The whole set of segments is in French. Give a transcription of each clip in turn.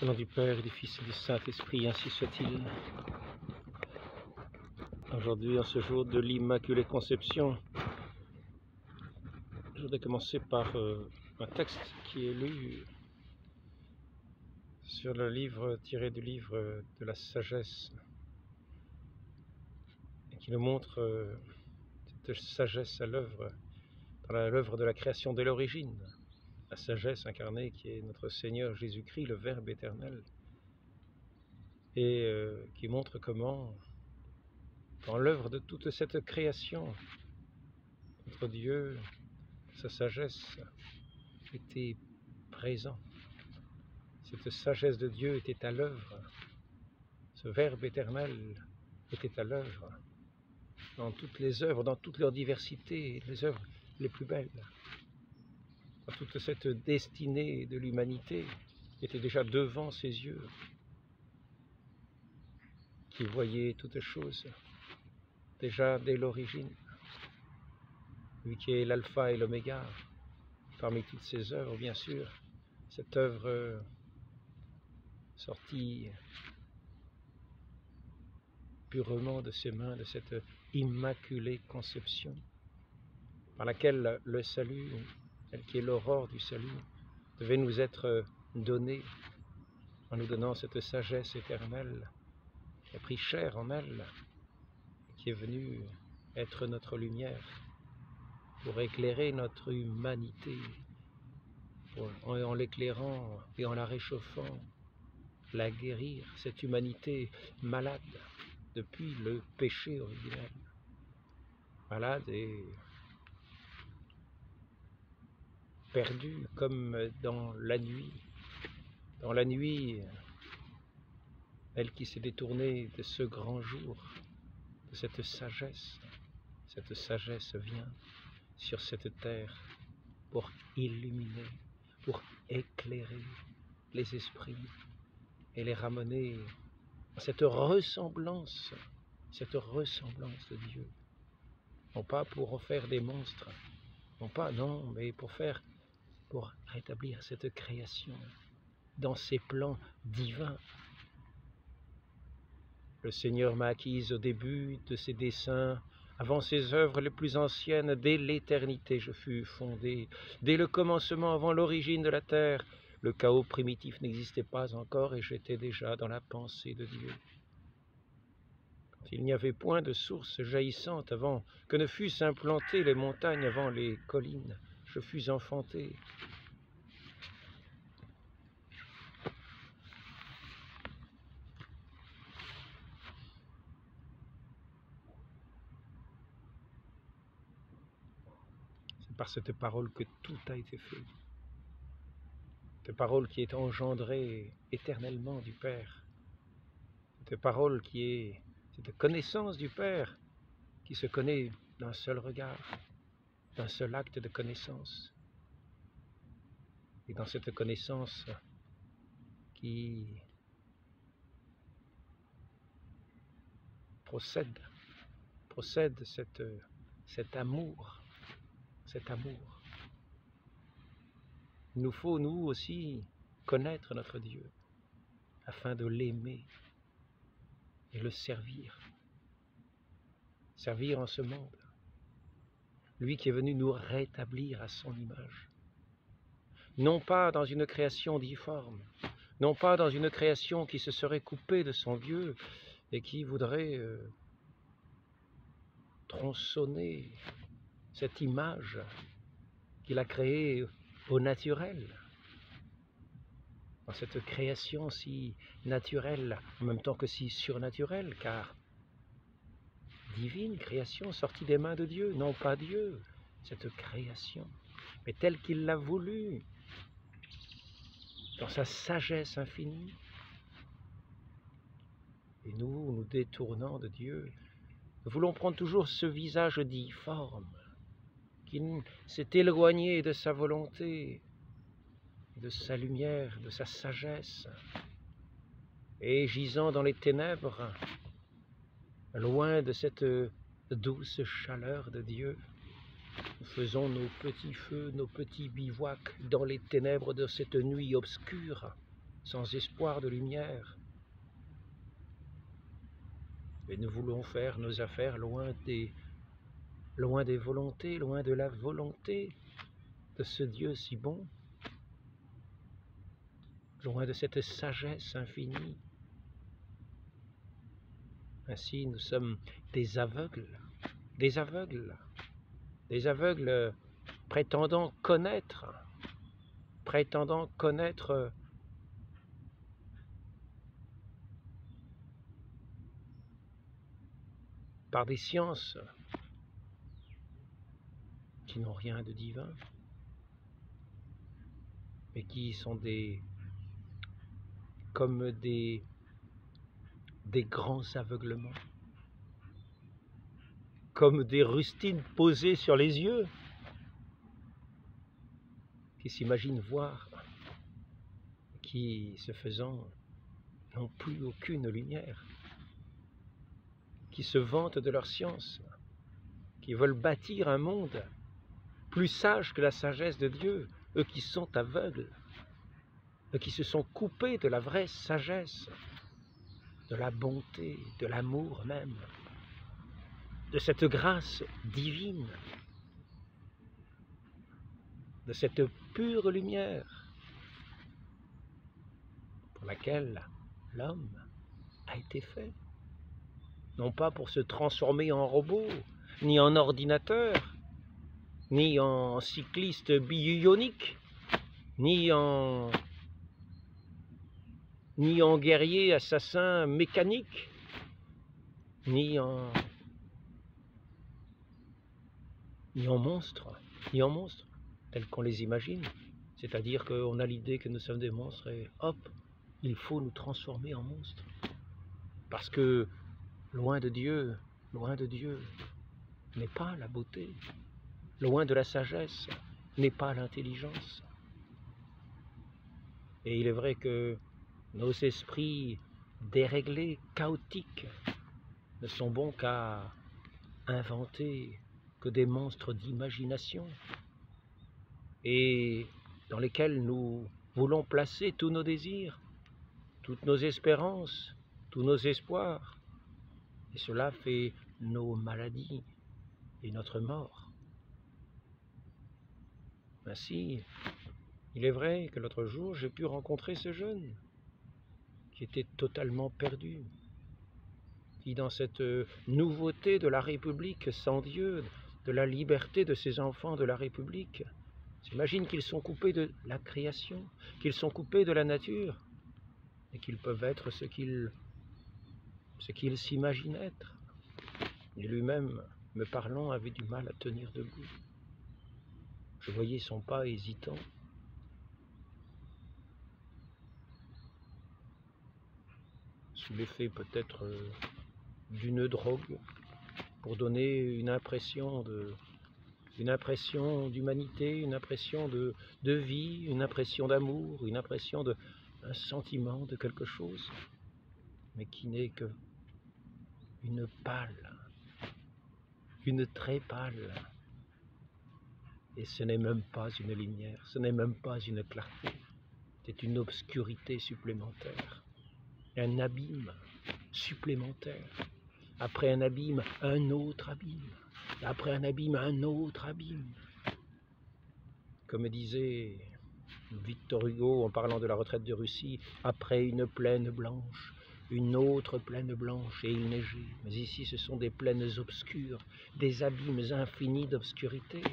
Au nom du Père, et du Fils et du Saint-Esprit, ainsi soit-il. Aujourd'hui, en ce jour de l'Immaculée Conception, je voudrais commencer par un texte qui est lu sur le livre tiré du livre de la sagesse, et qui nous montre cette sagesse à l'œuvre, dans l'œuvre de la création dès l'origine. La sagesse incarnée qui est notre Seigneur Jésus-Christ, le Verbe éternel, et qui montre comment, dans l'œuvre de toute cette création, notre Dieu, sa sagesse était présent. Cette sagesse de Dieu était à l'œuvre. Ce Verbe éternel était à l'œuvre dans toutes les œuvres, dans toute leur diversité, les œuvres les plus belles. Dans toute cette destinée de l'humanité était déjà devant ses yeux, qui voyait toutes choses déjà dès l'origine. Lui qui est l'alpha et l'oméga, parmi toutes ces œuvres, bien sûr, cette œuvre sortie purement de ses mains, de cette immaculée conception, par laquelle le salut, elle qui est l'aurore du salut, devait nous être donné, en nous donnant cette sagesse éternelle, qui a pris chair en elle, qui est venue être notre lumière, pour éclairer notre humanité, en l'éclairant et en la réchauffant, la guérir, cette humanité malade depuis le péché originel, malade et perdue comme dans la nuit, elle qui s'est détournée de ce grand jour, de cette sagesse vient sur cette terre pour illuminer, pour éclairer les esprits et les ramener à cette ressemblance de Dieu. Non pas pour en faire des monstres, mais pour rétablir cette création dans ses plans divins. Le Seigneur m'a acquise au début de ses desseins, avant ses œuvres les plus anciennes, dès l'éternité je fus fondé, dès le commencement, avant l'origine de la terre, le chaos primitif n'existait pas encore et j'étais déjà dans la pensée de Dieu. Quand il n'y avait point de source jaillissante avant que ne fussent implantées les montagnes, avant les collines, je fus enfanté. C'est par cette parole que tout a été fait. Cette parole qui est engendrée éternellement du Père. Cette parole qui est cette connaissance du Père qui se connaît d'un seul regard, d'un seul acte de connaissance. Et dans cette connaissance qui procède cet amour. Il nous faut, nous aussi, connaître notre Dieu, afin de l'aimer et le servir. Servir en ce monde. Lui qui est venu nous rétablir à son image. Non pas dans une création difforme, non pas dans une création qui se serait coupée de son Dieu et qui voudrait tronçonner cette image qu'il a créée au naturel. Dans cette création si naturelle, en même temps que si surnaturelle, car divine création sortie des mains de Dieu, non pas Dieu, cette création, mais telle qu'il l'a voulu, dans sa sagesse infinie. Et nous détournant de Dieu, nous voulons prendre toujours ce visage difforme, qui s'est éloigné de sa volonté, de sa lumière, de sa sagesse, et gisant dans les ténèbres, loin de cette douce chaleur de Dieu, nous faisons nos petits feux, nos petits bivouacs dans les ténèbres de cette nuit obscure, sans espoir de lumière. Et nous voulons faire nos affaires loin des volontés, loin de la volonté de ce Dieu si bon, loin de cette sagesse infinie. Ainsi, nous sommes des aveugles, des aveugles, des aveugles prétendant connaître par des sciences qui n'ont rien de divin, mais qui sont comme des grands aveuglements, comme des rustines posées sur les yeux, qui s'imaginent voir, qui, ce faisant, n'ont plus aucune lumière, qui se vantent de leur science, qui veulent bâtir un monde plus sage que la sagesse de Dieu, eux qui sont aveugles, eux qui se sont coupés de la vraie sagesse, de la bonté, de l'amour même, de cette grâce divine, de cette pure lumière pour laquelle l'homme a été fait. Non pas pour se transformer en robot, ni en ordinateur, ni en cycliste bionique, ni en guerrier assassin mécanique, ni en monstre, tels qu'on les imagine. C'est-à-dire qu'on a l'idée que nous sommes des monstres et hop, il faut nous transformer en monstres. Parce que loin de Dieu n'est pas la beauté. Loin de la sagesse n'est pas l'intelligence. Et il est vrai que nos esprits déréglés, chaotiques, ne sont bons qu'à inventer que des monstres d'imagination et dans lesquels nous voulons placer tous nos désirs, toutes nos espérances, tous nos espoirs. Et cela fait nos maladies et notre mort. Ainsi, il est vrai que l'autre jour, j'ai pu rencontrer ce jeune qui était totalement perdu, qui dans cette nouveauté de la République sans Dieu, de la liberté de ces enfants de la République, s'imagine qu'ils sont coupés de la création, qu'ils sont coupés de la nature, et qu'ils peuvent être ce qu'ils s'imaginent être. Et lui-même, me parlant, avait du mal à tenir debout. Je voyais son pas hésitant. Sous l'effet peut-être d'une drogue, pour donner une impression d'humanité, une impression de vie, une impression d'amour, une impression d'un sentiment de quelque chose, mais qui n'est que une pâle, une très pâle. Et ce n'est même pas une lumière, ce n'est même pas une clarté, c'est une obscurité supplémentaire, un abîme supplémentaire. Après un abîme, un autre abîme. Après un abîme, un autre abîme. Comme disait Victor Hugo en parlant de la retraite de Russie, après une plaine blanche, une autre plaine blanche, et il neigeait. Mais ici, ce sont des plaines obscures, des abîmes infinis d'obscurité,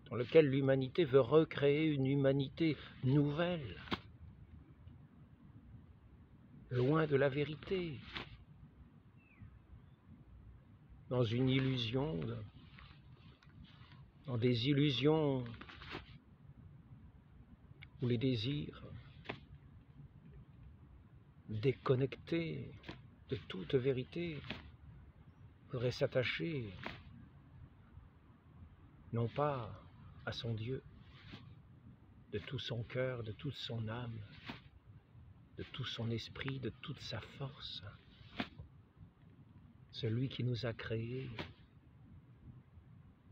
dans lesquels l'humanité veut recréer une humanité nouvelle, loin de la vérité, dans une illusion, dans des illusions où les désirs déconnectés de toute vérité voudraient s'attacher non pas à son Dieu, de tout son cœur, de toute son âme, de tout son esprit, de toute sa force, celui qui nous a créés,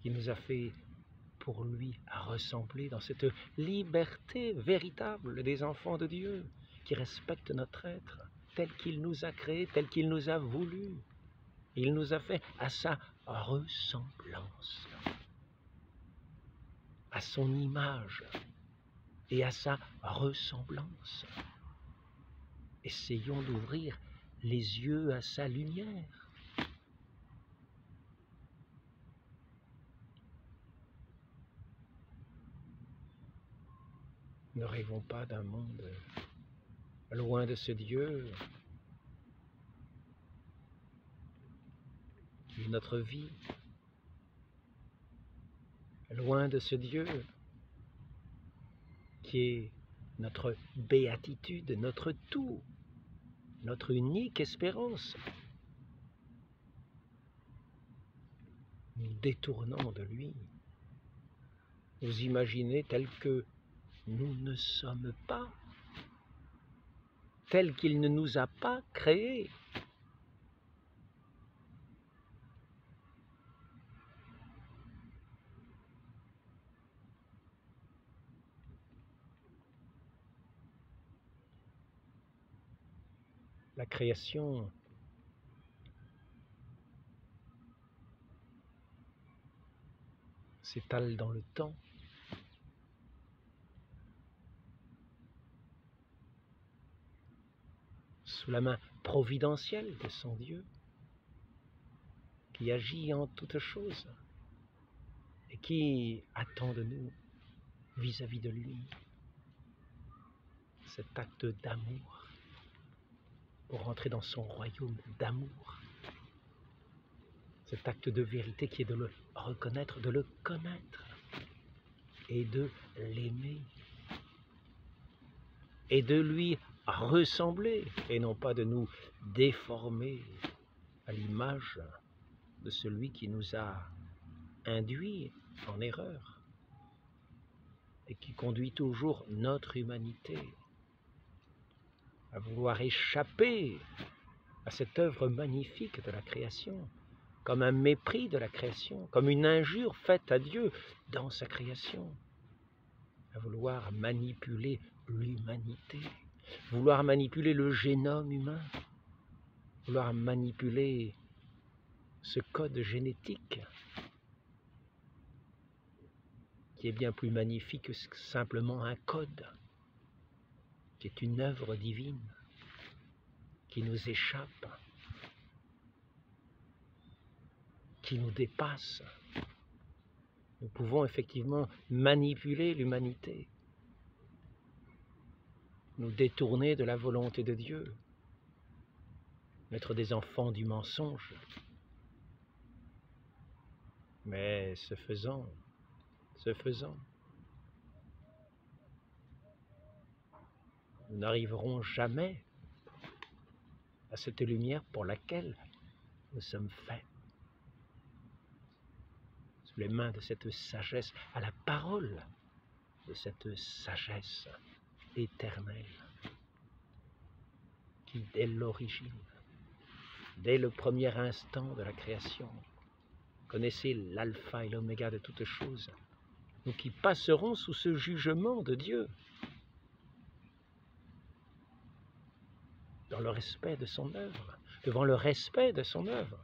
qui nous a fait pour lui à ressembler dans cette liberté véritable des enfants de Dieu, qui respecte notre être, tel qu'il nous a créés, tel qu'il nous a voulu. Il nous a fait à sa ressemblance, à son image et à sa ressemblance. Essayons d'ouvrir les yeux à sa lumière. Ne rêvons pas d'un monde loin de ce Dieu qui est notre vie, loin de ce Dieu qui est notre béatitude, notre tout, notre unique espérance. Nous détournons de lui, nous imaginer tel que nous ne sommes pas, tel qu'il ne nous a pas créés. La création s'étale dans le temps. Sous la main providentielle de son Dieu, qui agit en toutes choses et qui attend de nous, vis-à-vis de lui, cet acte d'amour, pour entrer dans son royaume d'amour, cet acte de vérité qui est de le reconnaître, de le connaître, et de l'aimer, et de lui ressembler, et non pas de nous déformer à l'image de celui qui nous a induits en erreur, et qui conduit toujours notre humanité à vouloir échapper à cette œuvre magnifique de la création, comme un mépris de la création, comme une injure faite à Dieu dans sa création, à vouloir manipuler l'humanité, vouloir manipuler le génome humain, vouloir manipuler ce code génétique qui est bien plus magnifique que simplement un code, qui est une œuvre divine, qui nous échappe, qui nous dépasse. Nous pouvons effectivement manipuler l'humanité, nous détourner de la volonté de Dieu, être des enfants du mensonge. Mais ce faisant, nous n'arriverons jamais à cette lumière pour laquelle nous sommes faits. Sous les mains de cette sagesse, à la parole de cette sagesse éternelle, qui dès l'origine, dès le premier instant de la création, connaissait l'alpha et l'oméga de toutes choses, nous qui passerons sous ce jugement de Dieu, dans le respect de son œuvre, devant le respect de son œuvre,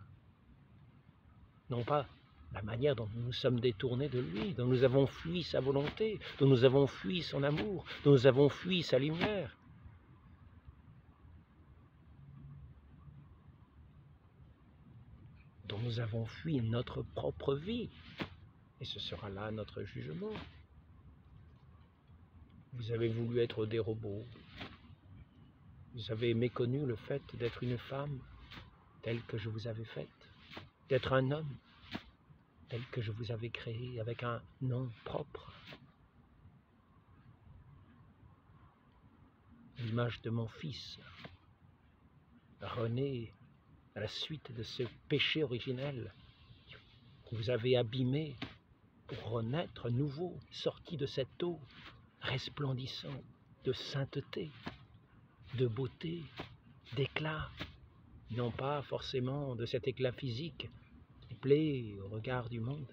non pas la manière dont nous nous sommes détournés de lui, dont nous avons fui sa volonté, dont nous avons fui son amour, dont nous avons fui sa lumière, dont nous avons fui notre propre vie, et ce sera là notre jugement. Vous avez voulu être des robots, vous avez méconnu le fait d'être une femme telle que je vous avais faite, d'être un homme tel que je vous avais créé avec un nom propre, l'image de mon fils, rené à la suite de ce péché originel que vous avez abîmé pour renaître nouveau, sorti de cette eau resplendissant de sainteté, de beauté, d'éclat, non pas forcément de cet éclat physique qui plaît au regard du monde,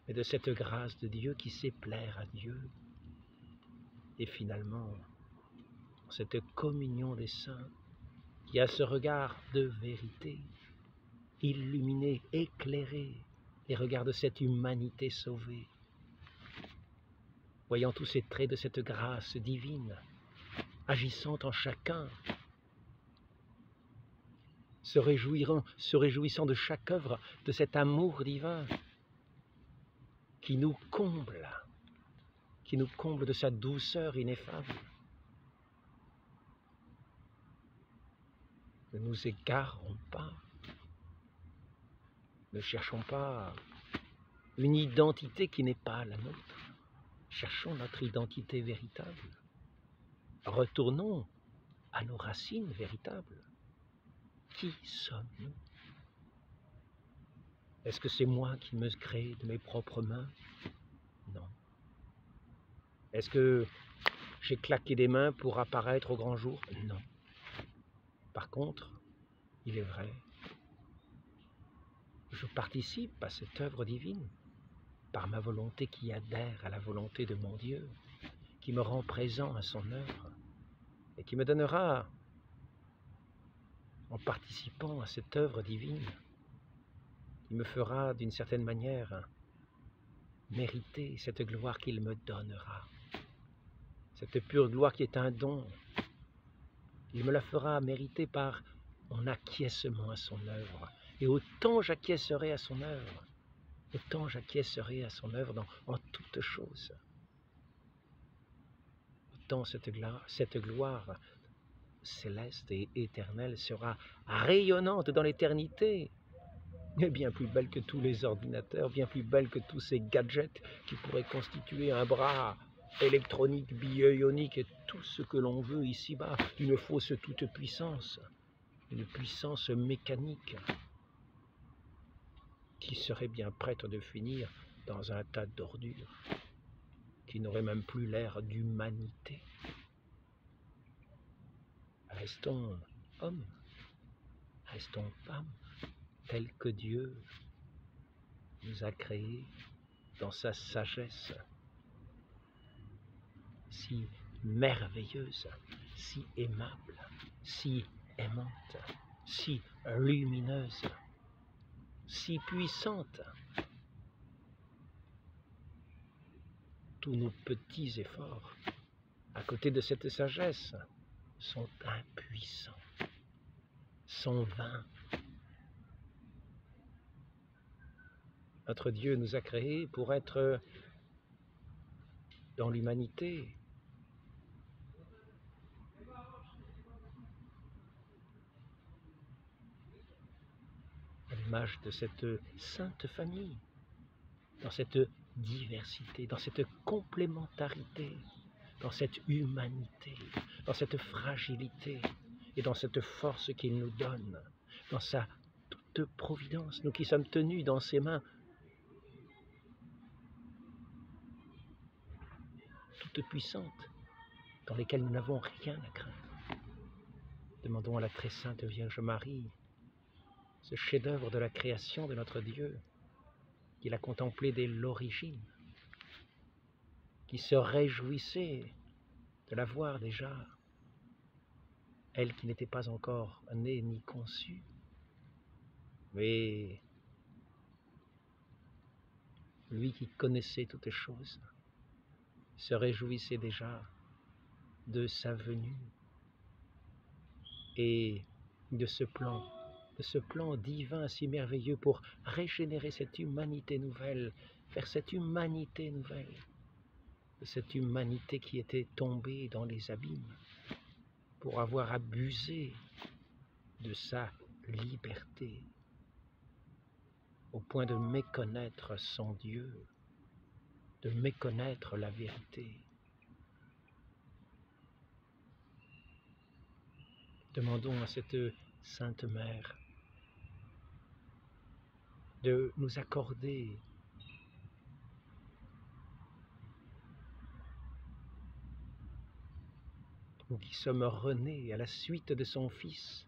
mais de cette grâce de Dieu qui sait plaire à Dieu et finalement dans cette communion des saints, qui a ce regard de vérité, illuminé, éclairé, et regarde cette humanité sauvée, voyant tous ces traits de cette grâce divine, agissant en chacun, se réjouissant de chaque œuvre, de cet amour divin qui nous comble de sa douceur ineffable. Ne nous égarons pas, ne cherchons pas une identité qui n'est pas la nôtre, cherchons notre identité véritable. Retournons à nos racines véritables. Qui sommes-nous? Est-ce que c'est moi qui me crée de mes propres mains? Non. Est-ce que j'ai claqué des mains pour apparaître au grand jour? Non. Par contre, il est vrai, je participe à cette œuvre divine par ma volonté qui adhère à la volonté de mon Dieu, qui me rend présent à son œuvre et qui me donnera, en participant à cette œuvre divine, qui me fera d'une certaine manière mériter cette gloire qu'il me donnera. Cette pure gloire qui est un don, il me la fera mériter par mon acquiescement à son œuvre. Et autant j'acquiescerai à son œuvre, en toutes choses, autant cette gloire céleste et éternelle sera rayonnante dans l'éternité, et bien plus belle que tous les ordinateurs, bien plus belle que tous ces gadgets qui pourraient constituer un bras électronique, bio-ionique et tout ce que l'on veut ici-bas, une fausse toute-puissance, une puissance mécanique qui serait bien prête de finir dans un tas d'ordures, qui n'aurait même plus l'air d'humanité. Restons hommes, restons femmes, tels que Dieu nous a créés dans sa sagesse si merveilleuse, si aimable, si aimante, si lumineuse, si puissante. Tous nos petits efforts, à côté de cette sagesse, sont impuissants, sont vains. Notre Dieu nous a créés pour être dans l'humanité, à l'image de cette sainte famille, dans cette diversité, dans cette complémentarité, dans cette humanité, dans cette fragilité et dans cette force qu'il nous donne, dans sa toute providence, nous qui sommes tenus dans ses mains toutes puissantes, dans lesquelles nous n'avons rien à craindre. Demandons à la très sainte Vierge Marie, ce chef-d'œuvre de la création de notre Dieu, qu'il a contemplé dès l'origine, qui se réjouissait de la voir déjà, elle qui n'était pas encore née ni conçue, mais lui qui connaissait toutes choses, se réjouissait déjà de sa venue et de ce plan divin si merveilleux pour régénérer cette humanité nouvelle, faire cette humanité nouvelle, de cette humanité qui était tombée dans les abîmes, pour avoir abusé de sa liberté, au point de méconnaître son Dieu, de méconnaître la vérité. Demandons à cette Sainte Mère de nous accorder nous qui sommes renés à la suite de son Fils,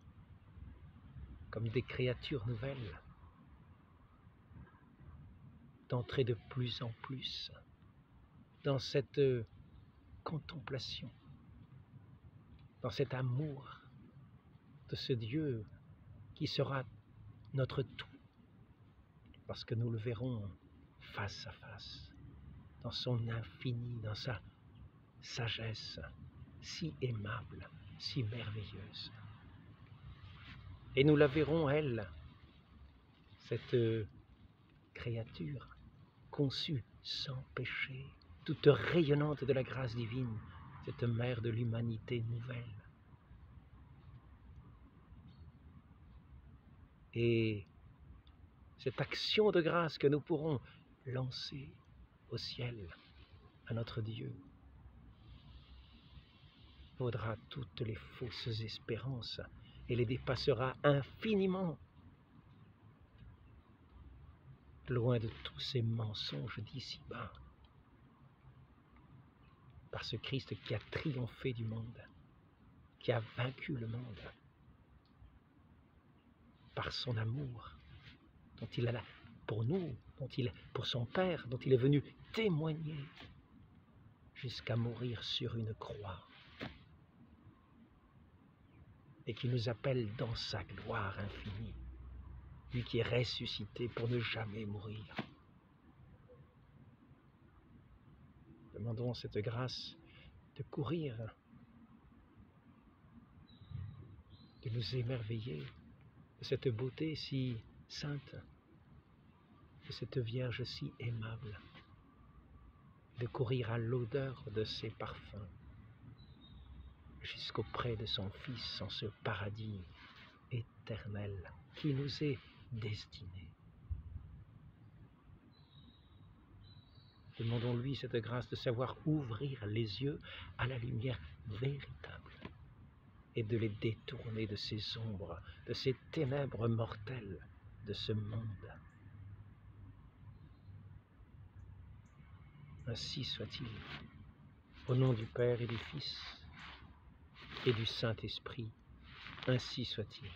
comme des créatures nouvelles, d'entrer de plus en plus dans cette contemplation dans cet amour de ce Dieu qui sera notre tout, lorsque nous le verrons face à face, dans son infini, dans sa sagesse si aimable, si merveilleuse. Et nous la verrons, elle, cette créature conçue sans péché, toute rayonnante de la grâce divine, cette mère de l'humanité nouvelle. Et cette action de grâce que nous pourrons lancer au ciel, à notre Dieu, vaudra toutes les fausses espérances et les dépassera infiniment, loin de tous ces mensonges d'ici-bas, par ce Christ qui a triomphé du monde, qui a vaincu le monde, par son amour dont il a pour nous, pour son Père, dont il est venu témoigner jusqu'à mourir sur une croix, et qui nous appelle dans sa gloire infinie, lui qui est ressuscité pour ne jamais mourir. Demandons cette grâce de courir, de nous émerveiller de cette beauté si sainte, de cette Vierge si aimable, de courir à l'odeur de ses parfums jusqu'auprès de son Fils en ce paradis éternel qui nous est destiné. Demandons-lui cette grâce de savoir ouvrir les yeux à la lumière véritable et de les détourner de ces ombres, de ces ténèbres mortelles de ce monde. Ainsi soit-il, au nom du Père et du Fils et du Saint-Esprit, ainsi soit-il.